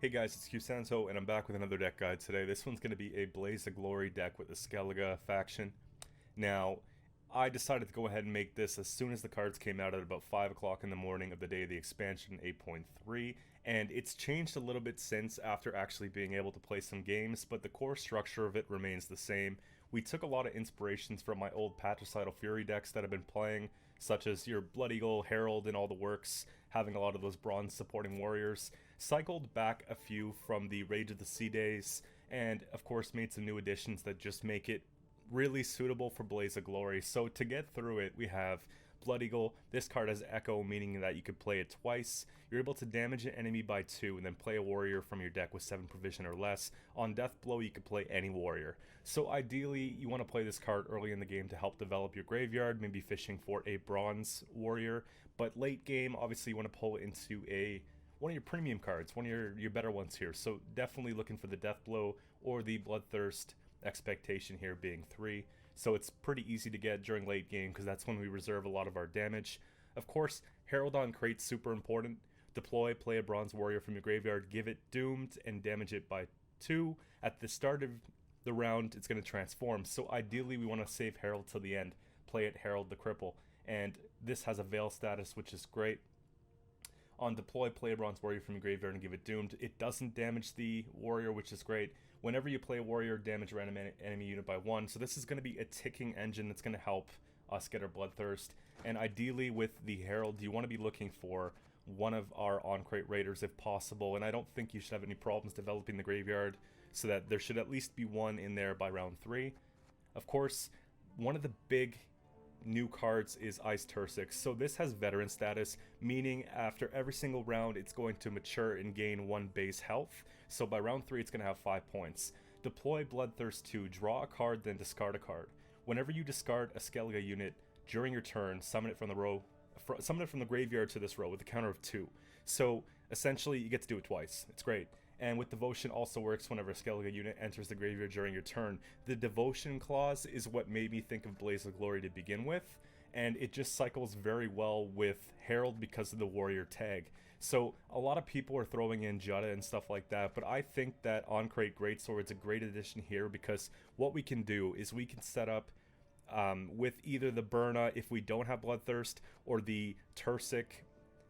Hey guys, it's Santo, and I'm back with another deck guide today. This one's going to be a Blaze of Glory deck with the Skellige faction. Now, I decided to go ahead and make this as soon as the cards came out at about 5 o'clock in the morning of the day of the expansion 8.3, and it's changed a little bit since after actually being able to play some games, but the core structure of it remains the same. We took a lot of inspirations from my old Patricidal Fury decks that I've been playing, such as your Blood Eagle, Herald, and all the works, having a lot of those bronze supporting warriors, cycled back a few from the Rage of the Sea days, and of course made some new additions that just make it really suitable for Blaze of Glory. So to get through it, we have Blood Eagle. This card has Echo, meaning that you could play it twice. You're able to damage an enemy by 2 and then play a warrior from your deck with 7 provision or less. On Death Blow, you could play any warrior. So ideally, you want to play this card early in the game to help develop your graveyard, maybe fishing for a bronze warrior. But late game, obviously you want to pull into one of your premium cards, one of your better ones here. So definitely looking for the Death Blow or the Bloodthirst, expectation here being 3. So it's pretty easy to get during late game because that's when we reserve a lot of our damage. Of course, Herald on Crate's super important. Deploy, play a bronze warrior from your graveyard, give it doomed, and damage it by 2. At the start of the round, it's going to transform. So ideally, we want to save Herald till the end. Play it Herald the Cripple. And this has a Veil status, which is great. On deploy, play a bronze warrior from your graveyard and give it doomed. It doesn't damage the warrior, which is great. Whenever you play a warrior, damage a random enemy unit by 1. So this is going to be a ticking engine that's going to help us get our Bloodthirst. And ideally with the Herald, you want to be looking for one of our on-crate raiders if possible. And I don't think you should have any problems developing the graveyard, so that there should at least be one in there by round 3. Of course, one of the big new cards is Ice Tursix. So this has veteran status, meaning after every single round it's going to mature and gain 1 base health. So by round 3 it's going to have 5 points. Deploy Bloodthirst 2, draw a card, then discard a card. Whenever you discard a Skellige unit during your turn, summon it from the graveyard to this row with a counter of 2. So essentially you get to do it twice. It's great. And with Devotion also works whenever a Skellige unit enters the graveyard during your turn. The Devotion clause is what made me think of Blaze of Glory to begin with, and it just cycles very well with Herald because of the warrior tag. So a lot of people are throwing in Jutta and stuff like that, but I think that On-Crate Greatsword's a great addition here because what we can do is we can set up with either the Burna if we don't have Bloodthirst, or the Tursik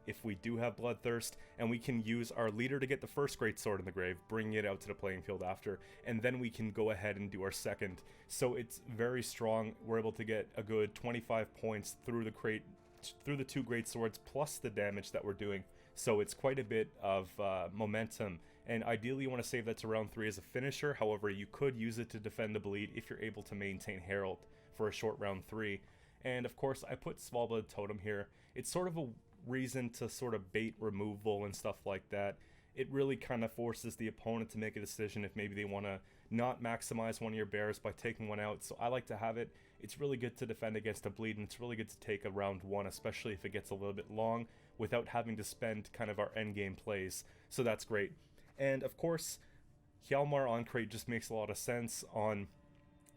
if we do have Bloodthirst, and we can use our leader to get the first Greatsword in the grave, bringing it out to the playing field after, and then we can go ahead and do our second. So it's very strong. We're able to get a good 25 points through the 2 Greatswords plus the damage that we're doing. So it's quite a bit of momentum, and ideally you want to save that to round 3 as a finisher. However, you could use it to defend the bleed if you're able to maintain Herald for a short round 3. And of course, I put Svalbard Totem here. It's sort of a reason to sort of bait removal and stuff like that. It really kind of forces the opponent to make a decision if maybe they want to not maximize one of your bears by taking one out. So I like to have it. It's really good to defend against a bleed, and it's really good to take a round 1, especially if it gets a little bit long, without having to spend kind of our endgame plays. So that's great. And of course, Hjalmar on crate just makes a lot of sense. On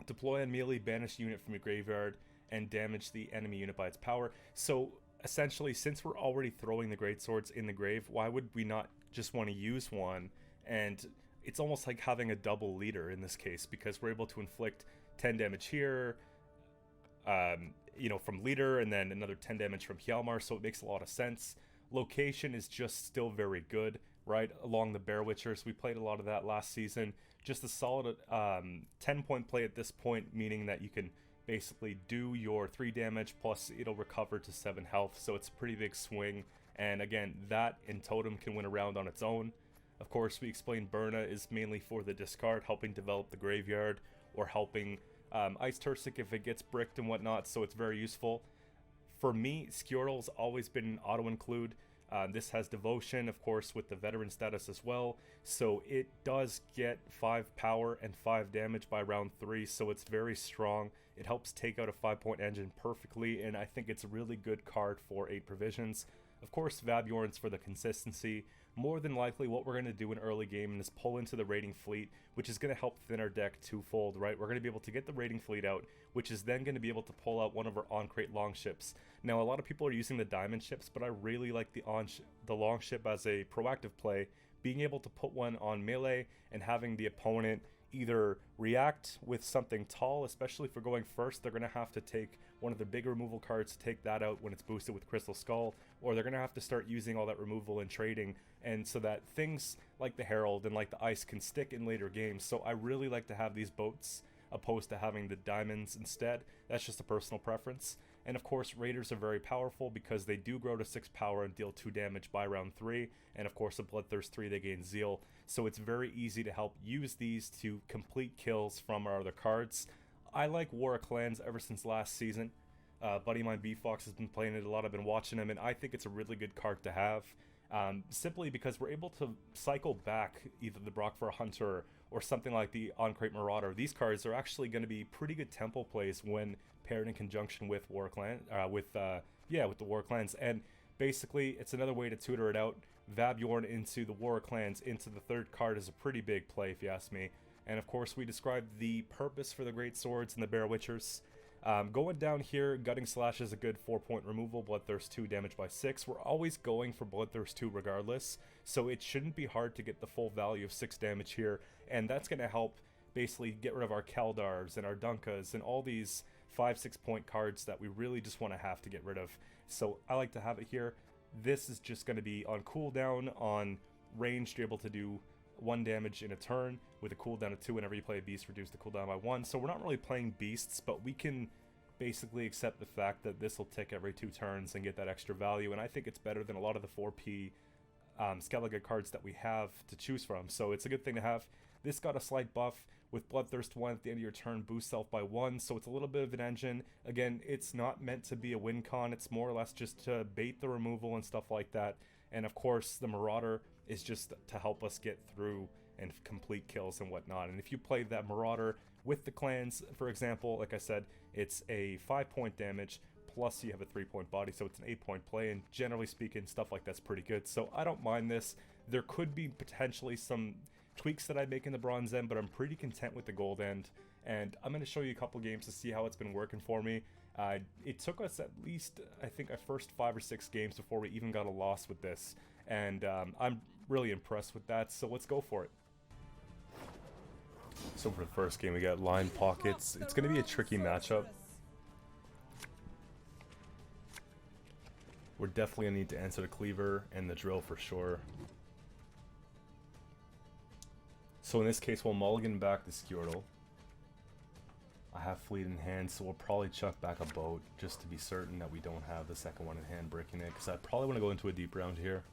deploy and melee, banish unit from your graveyard and damage the enemy unit by its power. So essentially, since we're already throwing the Greatswords in the grave, why would we not just want to use one? And it's almost like having a double leader in this case, because we're able to inflict 10 damage here, from leader, and then another 10 damage from Hjalmar, so it makes a lot of sense. Location is just still very good, right, along the Bear Witchers. We played a lot of that last season. Just a solid 10-point play at this point, meaning that you can basically do your 3 damage plus it'll recover to 7 health, so it's a pretty big swing. And again, that and Totem can win a round on its own. Of course, we explained Burna is mainly for the discard, helping develop the graveyard, or helping Ice Tursik if it gets bricked and whatnot, so it's very useful. For me, Skjorl's always been an auto-include. This has Devotion, of course, with the veteran status as well, so it does get 5 power and 5 damage by round 3, so it's very strong. It helps take out a 5-point engine perfectly, and I think it's a really good card for 8 provisions. Of course, Vabjorn's for the consistency. More than likely, what we're going to do in early game is pull into the raiding fleet, which is going to help thin our deck twofold, right? We're going to be able to get the raiding fleet out, which is then going to be able to pull out one of our on-crate longships. Now, a lot of people are using the diamond ships, but I really like the longship as a proactive play, being able to put one on melee and having the opponent either react with something tall, especially if we're going first, they're going to have to take one of the big removal cards to take that out when it's boosted with Crystal Skull, or they're going to have to start using all that removal and trading, and so that things like the Herald and like the Ice can stick in later games. So I really like to have these boats opposed to having the diamonds instead. That's just a personal preference. And of course, Raiders are very powerful because they do grow to 6 power and deal 2 damage by round 3. And of course, at Bloodthirst 3, they gain Zeal. So it's very easy to help use these to complete kills from our other cards. I like War of Clans ever since last season. Buddy of mine, B-Fox, has been playing it a lot. I've been watching him, and I think it's a really good card to have. Simply because we're able to cycle back either the Brock for a Hunter or something like the On-Crate Marauder. These cards are actually going to be pretty good tempo plays when paired in conjunction with War Clan, with the War Clans. And basically, it's another way to tutor it out. Vabjorn into the War Clans into the third card is a pretty big play, if you ask me. And of course, we described the purpose for the Great Swords and the Bear Witchers. Going down here, Gutting Slash is a good 4-point removal, Bloodthirst 2, damage by 6. We're always going for Bloodthirst 2 regardless, so it shouldn't be hard to get the full value of 6 damage here, and that's going to help basically get rid of our Keldars and our Dunkas and all these 5-6 point cards that we really just want to have to get rid of. So I like to have it here. This is just going to be on cooldown, on ranged, you're able to do 1 damage in a turn with a cooldown of 2 whenever you play a beast, reduce the cooldown by 1. So we're not really playing beasts, but we can basically accept the fact that this will tick every 2 turns and get that extra value, and I think it's better than a lot of the 4P Skellige cards that we have to choose from, so it's a good thing to have. This got a slight buff with Bloodthirst 1 at the end of your turn, boost self by 1, so it's a little bit of an engine. Again, it's not meant to be a win con, it's more or less just to bait the removal and stuff like that. And of course, the Marauder is just to help us get through and complete kills and whatnot. And if you play that Marauder with the clans, for example, like I said, it's a 5-point damage, plus you have a 3-point body, so it's an 8-point play, and generally speaking, stuff like that's pretty good. So I don't mind this. There could be potentially some tweaks that I make in the bronze end, but I'm pretty content with the gold end, and I'm going to show you a couple games to see how it's been working for me. It took us at least, I think, our first 5 or 6 games before we even got a loss with this, and I'm really impressed with that, so let's go for it. So for the first game, we got Line Pockets. It's going to be a tricky matchup. We're definitely going to need to answer the Cleaver and the Drill for sure. So in this case, we'll mulligan back the Squirtle. I have Fleet in hand, so we'll probably chuck back a boat just to be certain that we don't have the second one in hand breaking it, because I probably want to go into a deep round here.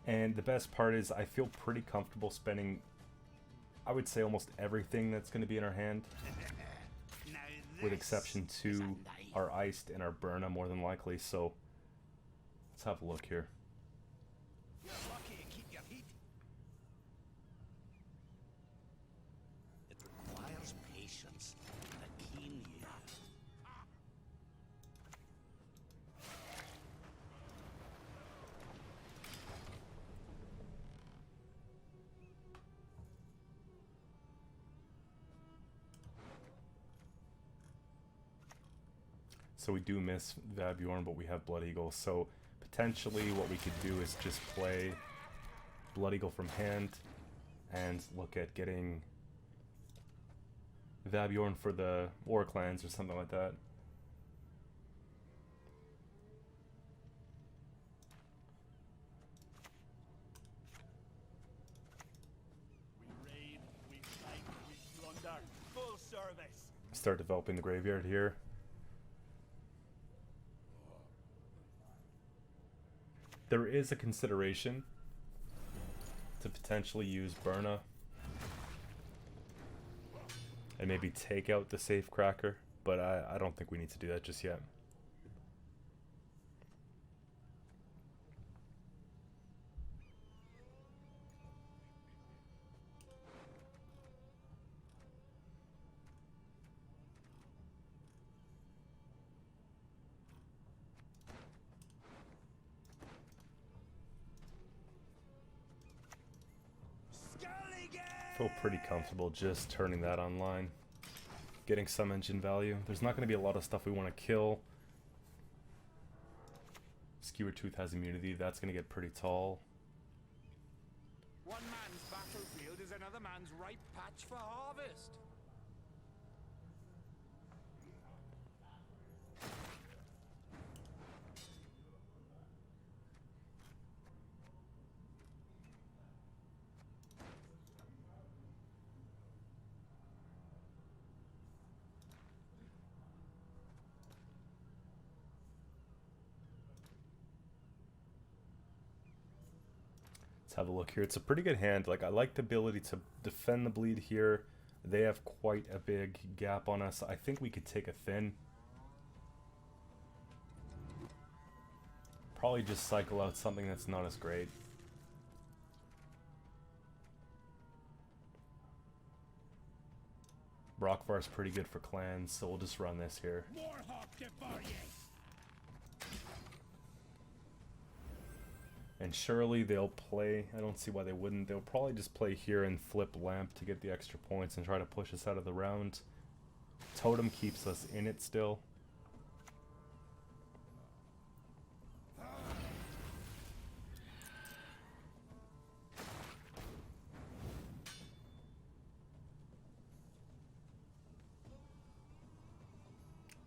And the best part is I feel pretty comfortable spending, I would say, almost everything that's going to be in our hand, with exception to our Iced and our Burna more than likely, so let's have a look here. You're lucky to keep your heat. It requires patience and a keen ear. So we do miss Vabjorn, but we have Blood Eagle, so potentially what we could do is just play Blood Eagle from hand and look at getting Vabjorn for the War Clans or something like that. We raid, we fight, we plunder. Full service. Start developing the graveyard here. There is a consideration to potentially use Burna and maybe take out the safe cracker, but I don't think we need to do that just yet. Skellige! feel pretty comfortable just turning that online. Getting some engine value. There's not going to be a lot of stuff we want to kill. Skewer Tooth has immunity. That's going to get pretty tall. One man's battlefield is another man's ripe patch for harvest. Let's have a look here. It's a pretty good hand. Like, I like the ability to defend the bleed here. They have quite a big gap on us. I think we could take a thin. Probably just cycle out something that's not as great. Brockvar's pretty good for clans, so we'll just run this here. And surely they'll play, I don't see why they wouldn't, they'll probably just play here and flip Lamp to get the extra points and try to push us out of the round. Totem keeps us in it still.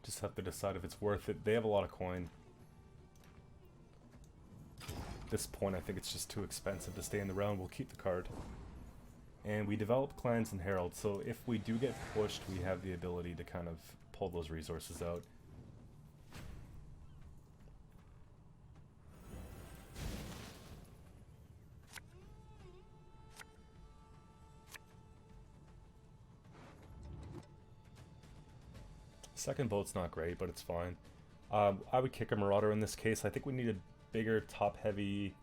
Just have to decide if it's worth it. They have a lot of coin. At this point, I think it's just too expensive to stay in the round. We'll keep the card. And we develop clans and heralds, so if we do get pushed, we have the ability to kind of pull those resources out. Second boat's not great, but it's fine. I would kick a Marauder in this case. I think we need a bigger top-heavy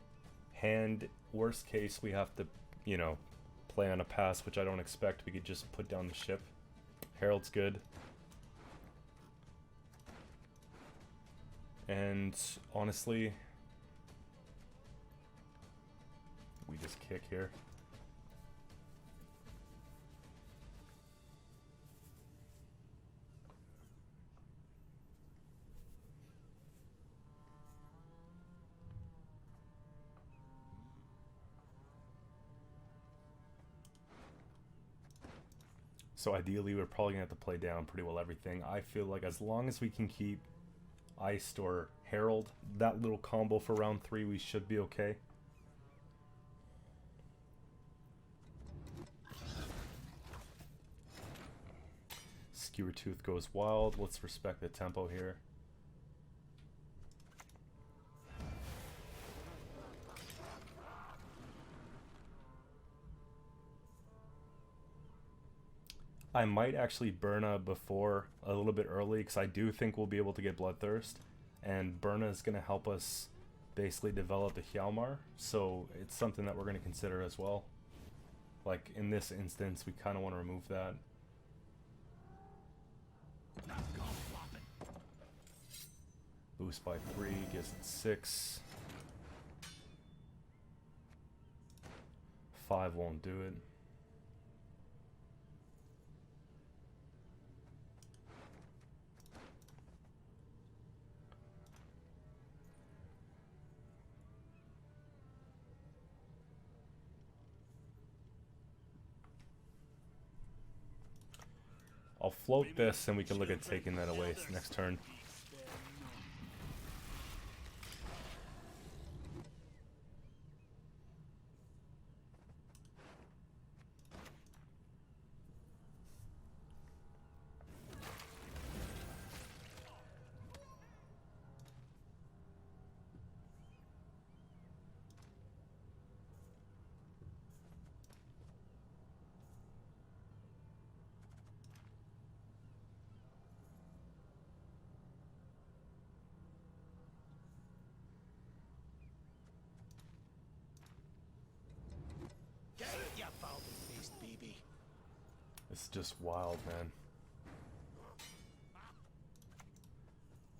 hand. Worst case, we have to, you know, play on a pass, which I don't expect. We could just put down the ship. Herald's good. And honestly, we just kick here. So ideally, we're probably going to have to play down pretty well everything. I feel like as long as we can keep Iced or Herald, that little combo for round 3, we should be okay. Skewer Tooth goes wild. Let's respect the tempo here. I might actually Burna before a little bit early because I do think we'll be able to get Bloodthirst, and Burna is going to help us basically develop the Hjalmar, so it's something that we're going to consider as well. Like in this instance, we kind of want to remove that. Boost by 3 gives it 6. 5 won't do it. I'll float this and we can look at taking that away next turn. It's just wild, man.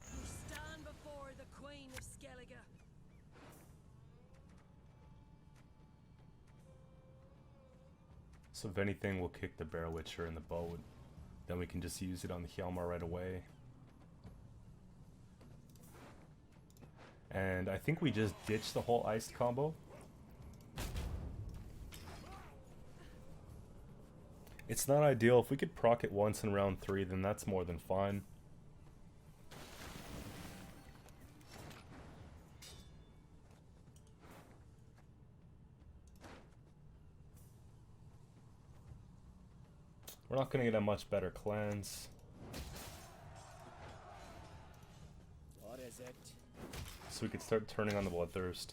You stand before the Queen of Skellige. So if anything, we'll kick the Bear Witcher in the boat. Then we can just use it on the Hjalmar right away. And I think we just ditched the whole ice combo. It's not ideal. If we could proc it once in round 3, then that's more than fine. We're not going to get a much better cleanse. What is it? So we could start turning on the Bloodthirst.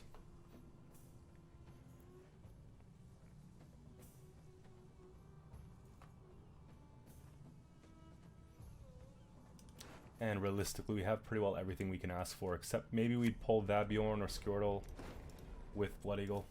And realistically, we have pretty well everything we can ask for, except maybe we'd pull Vabjorn or Skjortel with Blood Eagle.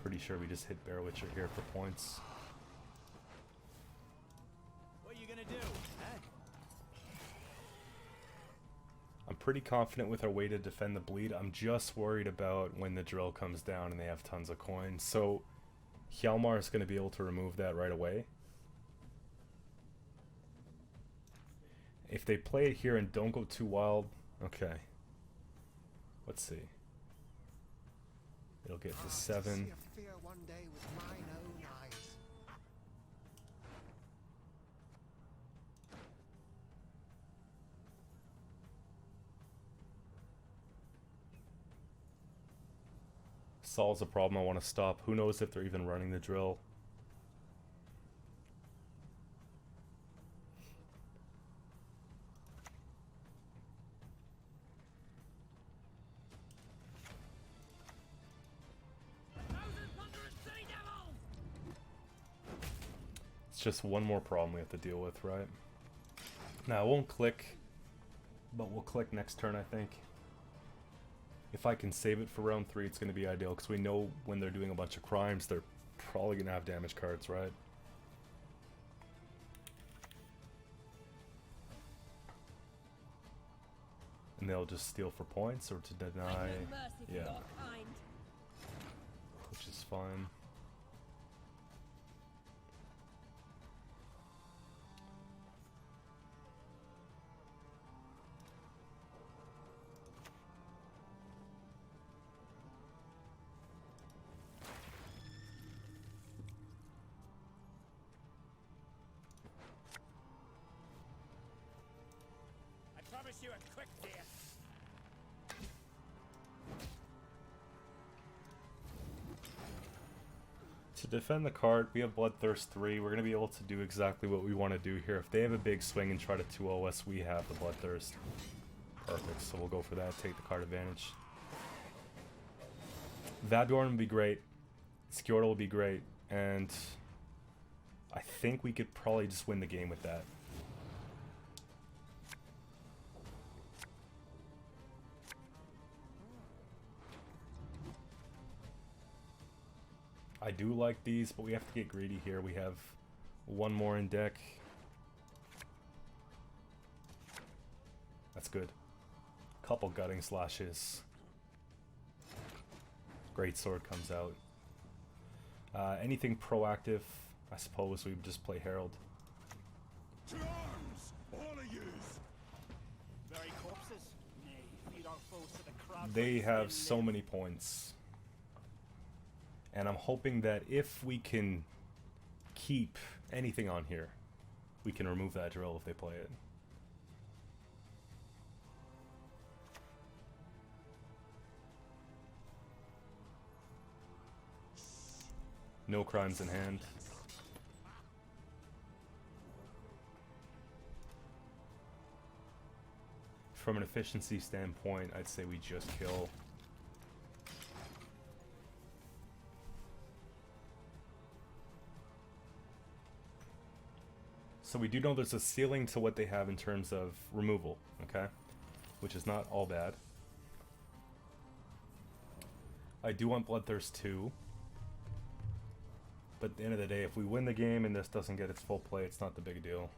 Pretty sure we just hit Bear Witcher here for points. What are you gonna do? Huh? I'm pretty confident with our way to defend the bleed. I'm just worried about when the drill comes down and they have tons of coins. So Hjalmar is going to be able to remove that right away. If they play it here and don't go too wild, okay. Let's see. It'll get to 7. One day with mine own eyes. Solves a problem I want to stop. Who knows if they're even running the drill. Just one more problem we have to deal with, right? Now, it won't click, but we'll click next turn, I think. If I can save it for round 3, it's going to be ideal, because we know when they're doing a bunch of crimes, they're probably going to have damage cards, right? And they'll just steal for points, or to deny, yeah, which is fine. You a quick death. To defend the card, we have Bloodthirst 3. We're going to be able to do exactly what we want to do here. If they have a big swing and try to 2-0 us, we have the Bloodthirst. Perfect, so we'll go for that, take the card advantage. Vabjorn would be great. Skjortel would be great. And I think we could probably just win the game with that. I do like these, but we have to get greedy here. We have one more in deck. That's good. Couple gutting slashes. Great sword comes out. Anything proactive, I suppose we would just play Herald. To arms, all of yous. Very corpses. Nay, feed our foes to the crowd. They have so many points. And I'm hoping that if we can keep anything on here, we can remove that drill if they play it. No crimes in hand. From an efficiency standpoint, I'd say we just kill. So we do know there's a ceiling to what they have in terms of removal, okay? Which is not all bad. I do want Bloodthirst 2. But at the end of the day, if we win the game and this doesn't get its full play, it's not the big deal.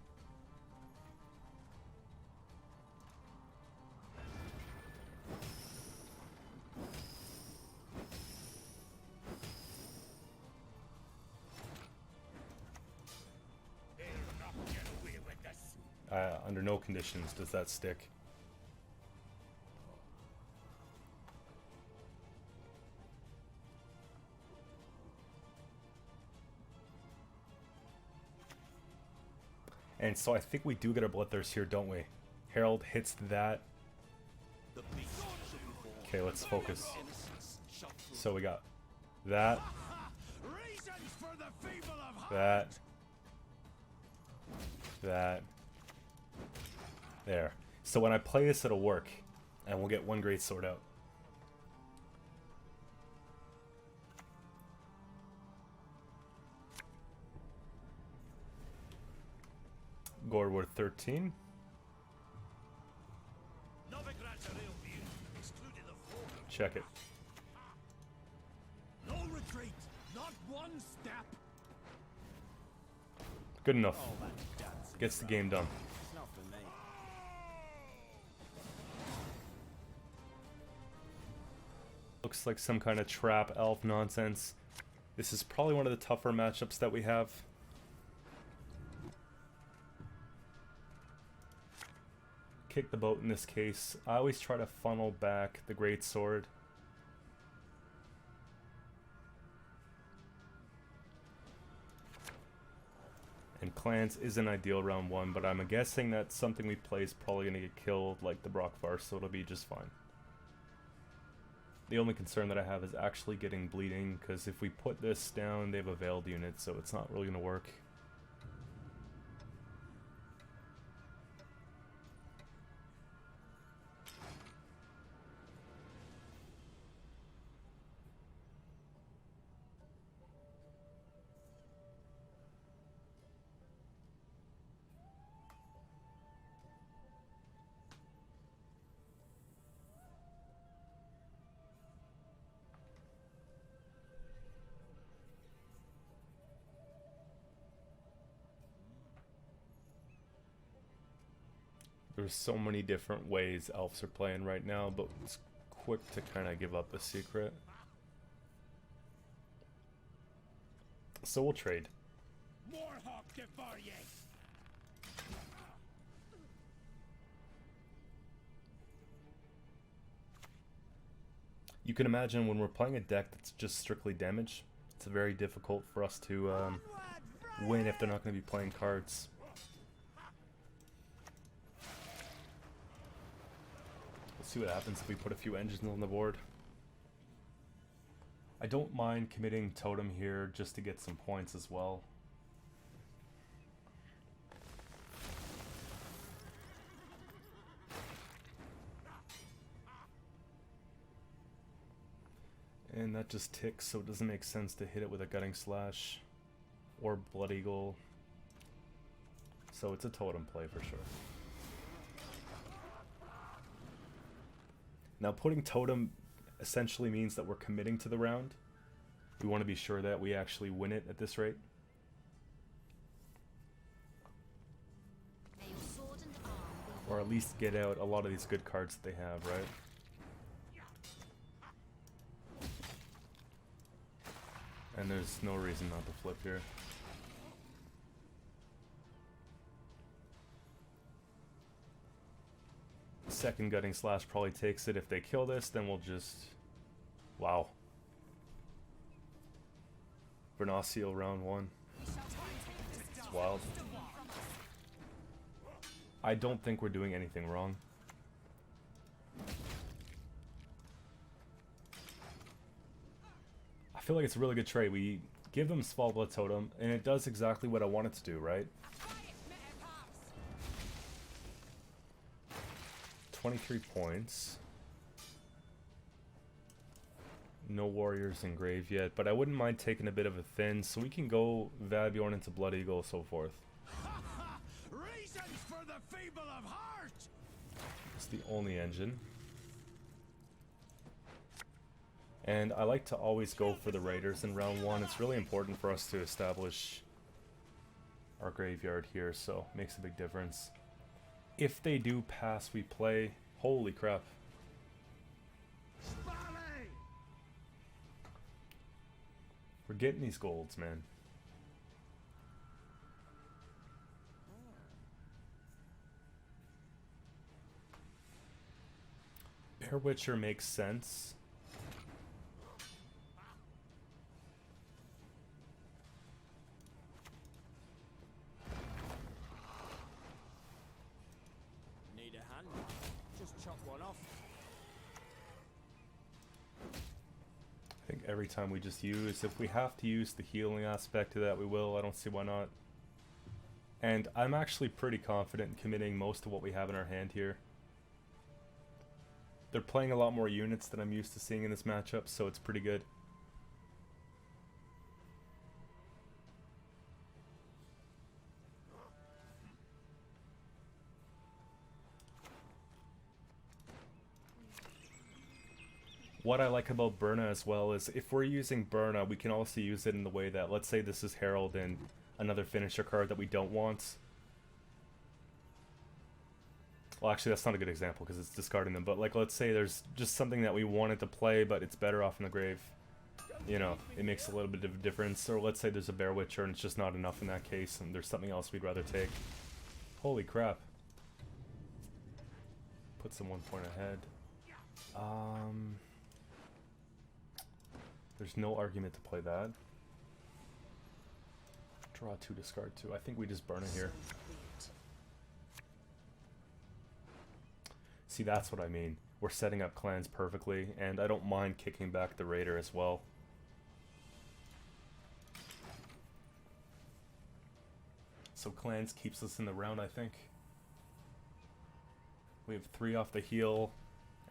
Under no conditions does that stick. And so I think we do get our Bloodthirst here, don't we? Herald hits that. Okay, let's focus. So we got that. That. That. There. So when I play this, it'll work. And we'll get one great sword out. Gore worth 13. Check it. No retreat, not one step. Good enough. Gets the game done. It's not for me. Looks like some kind of trap elf nonsense. This is probably one of the tougher matchups that we have. Kick the boat in this case. I always try to funnel back the great sword. And clans isn't ideal round 1, but I'm guessing that something we play is probably going to get killed like the Brockvar, so it'll be just fine. The only concern that I have is actually getting bleeding, because if we put this down, they have a veiled unit, so it's not really going to work. There's so many different ways elves are playing right now, but it's quick to kind of give up a secret. So we'll trade. You can imagine when we're playing a deck that's just strictly damage, it's very difficult for us to win if they're not going to be playing cards. See what happens if we put a few engines on the board. I don't mind committing Totem here just to get some points as well. And that just ticks, so it doesn't make sense to hit it with a Gutting Slash or Blood Eagle. So it's a Totem play for sure. Now putting Totem essentially means that we're committing to the round. We want to be sure that we actually win it at this rate. Or at least get out a lot of these good cards that they have, right? And there's no reason not to flip here. Second Gutting Slash probably takes it. If they kill this, then we'll just... Wow. Vernacio round 1. It's wild. I don't think we're doing anything wrong. I feel like it's a really good trade. We give them Svalbard Totem, and it does exactly what I want it to do, right? 23 points. No warriors in grave yet, but I wouldn't mind taking a bit of a thin, so we can go Vabjorn into Blood Eagle, so forth. Reasons for the feeble of heart. It's the only engine. And I like to always go for the raiders in round 1. It's really important for us to establish our graveyard here, so it makes a big difference. If they do pass, we play. Holy crap. We're getting these golds, man. Bear Witcher makes sense. Need a hand? Just chop one off. I think every time we just use, if we have to use the healing aspect to that, we will. I don't see why not. And I'm actually pretty confident in committing most of what we have in our hand here. They're playing a lot more units than I'm used to seeing in this matchup, so it's pretty good. What I like about Burna as well is if we're using Burna, we can also use it in the way that, let's say this is Herald and another finisher card that we don't want. Well, actually, that's not a good example because it's discarding them, but like, let's say there's just something that we wanted to play, but it's better off in the grave. You know, it makes a little bit of a difference. Or let's say there's a Bear Witcher and it's just not enough in that case, and there's something else we'd rather take. Holy crap. Puts them 1 point ahead. There's no argument to play that. Draw 2, discard 2. I think we just burn it here. See, that's what I mean. We're setting up clans perfectly, and I don't mind kicking back the raider as well. So clans keeps us in the round, I think. We have 3 off the heel,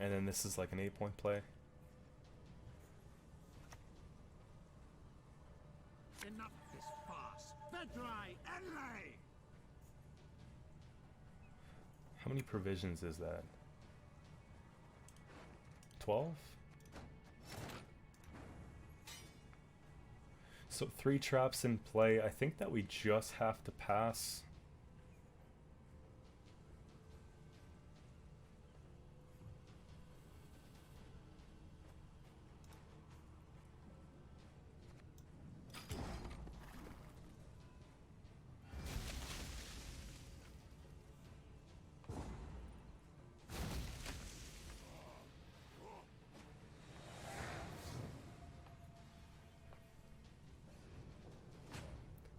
and then this is like an 8-point play. Enough of this farce. Deadeye, Deadeye! How many provisions is that? 12? So 3 traps in play. I think that we just have to pass.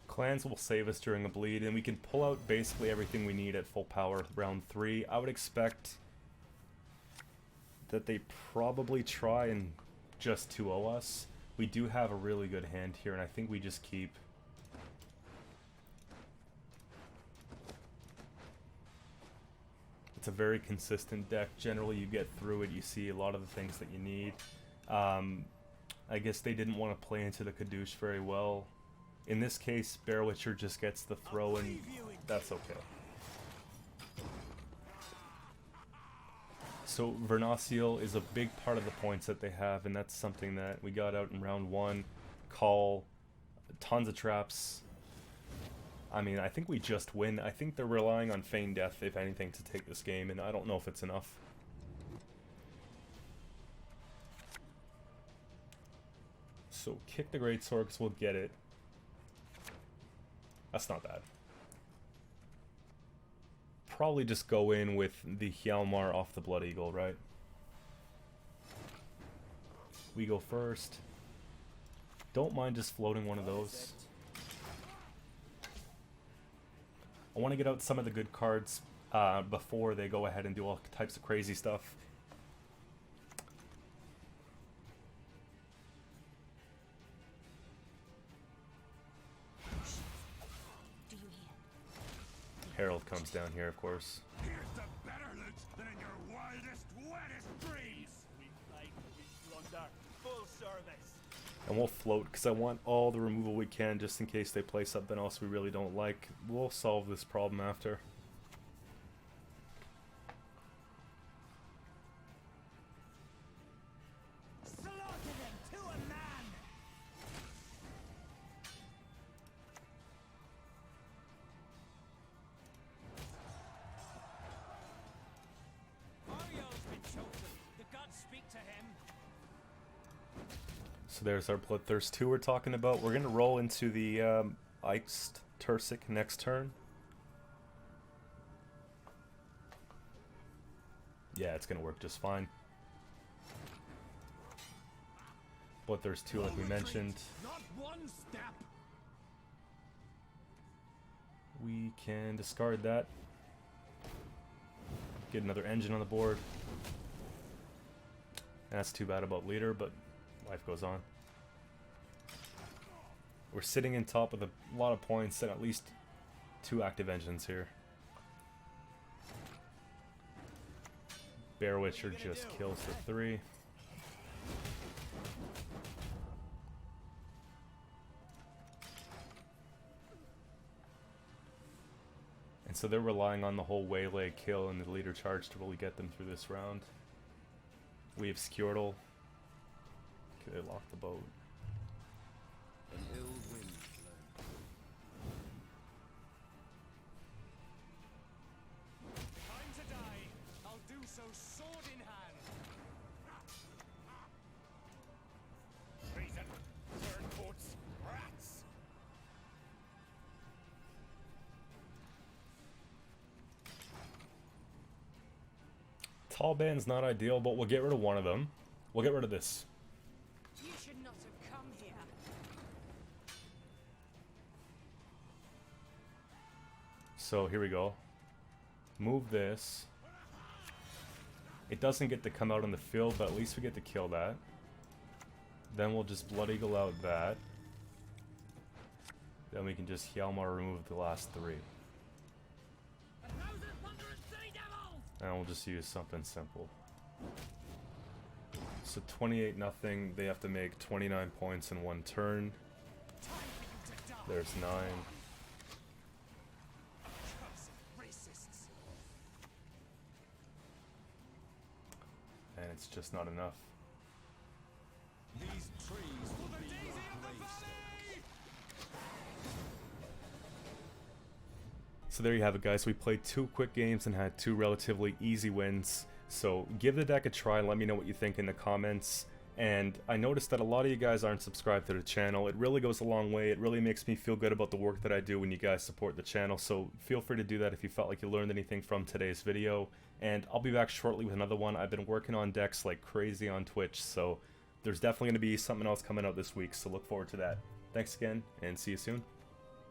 Clans will save us during a bleed, and we can pull out basically everything we need at full power round 3. I would expect that they probably try and just 2-0 us. We do have a really good hand here, and I think we just keep. It's a very consistent deck. Generally, you get through it, you see a lot of the things that you need. I guess they didn't want to play into the Kadoosh very well. In this case, Bear Witcher just gets the throw, and that's okay. So Vernaciel is a big part of the points that they have, and that's something that we got out in round 1. Call, tons of traps. I mean, I think we just win. I think they're relying on Feign Death, if anything, to take this game, and I don't know if it's enough. So kick the Greatsword, because we'll get it. That's not bad. Probably just go in with the Hjalmar off the Blood Eagle, right? We go first. Don't mind just floating one of those. I want to get out some of the good cards before they go ahead and do all types of crazy stuff. Herald comes down here, of course. Here's the better loot than in your wildest, wettest dreams! We fight, we plunder, full service! And we'll float, because I want all the removal we can, just in case they play something else we really don't like. We'll solve this problem after. Slaughter them! there's our Bloodthirst 2 we're talking about. We're going to roll into the Iced Tursic next turn. Yeah, it's going to work just fine. Bloodthirst 2, like we mentioned. Not one step. We can discard that. Get another engine on the board. That's too bad about leader, but life goes on. We're sitting in top with a lot of points and at least 2 active engines here. Bear Witcher just kills the 3. And so they're relying on the whole waylay kill and the leader charge to really get them through this round. We have Skjortel. Okay, they lock the boat. An ill wind time to die. I'll do so sword in hand. Reason, turncoats, rats. Tall band's not ideal, but we'll get rid of one of them. We'll get rid of this. You should not have come here. So here we go. Move this. It doesn't get to come out on the field, but at least we get to kill that. Then we'll just Blood Eagle out that. Then we can just Hjalmar remove the last 3. And we'll just use something simple. So 28-0, they have to make 29 points in 1 turn. There's 9. And it's just not enough. These trees will be your gravestone. So there you have it, guys. We played 2 quick games and had 2 relatively easy wins. So give the deck a try and let me know what you think in the comments. And I noticed that a lot of you guys aren't subscribed to the channel. It really goes a long way. It really makes me feel good about the work that I do when you guys support the channel. So feel free to do that if you felt like you learned anything from today's video. And I'll be back shortly with another one. I've been working on decks like crazy on Twitch, so there's definitely going to be something else coming out this week. So look forward to that. Thanks again, and see you soon.